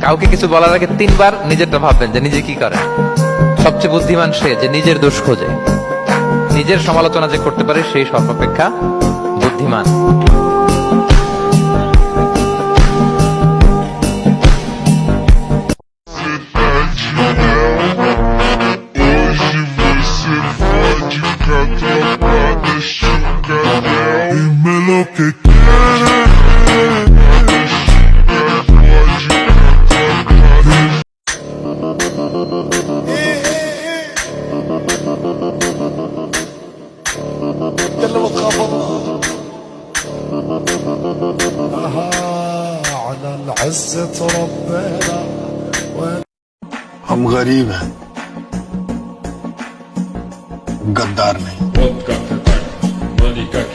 কাউকে কিছু বলার আগে 3 বার নিজেরটা ভাববেন যে নিজে কি করে। সবচেয়ে বুদ্ধিমান সে যে নিজের দোষ খোঁজে। নিজের সমালোচনা যে করতে পারে সেই সর্বাপেক্ষা বুদ্ধিমান। Dime lo que quieres. على العزة ربنا हम गरीब हैं गद्दार नहीं Вот как-то так. Вроде как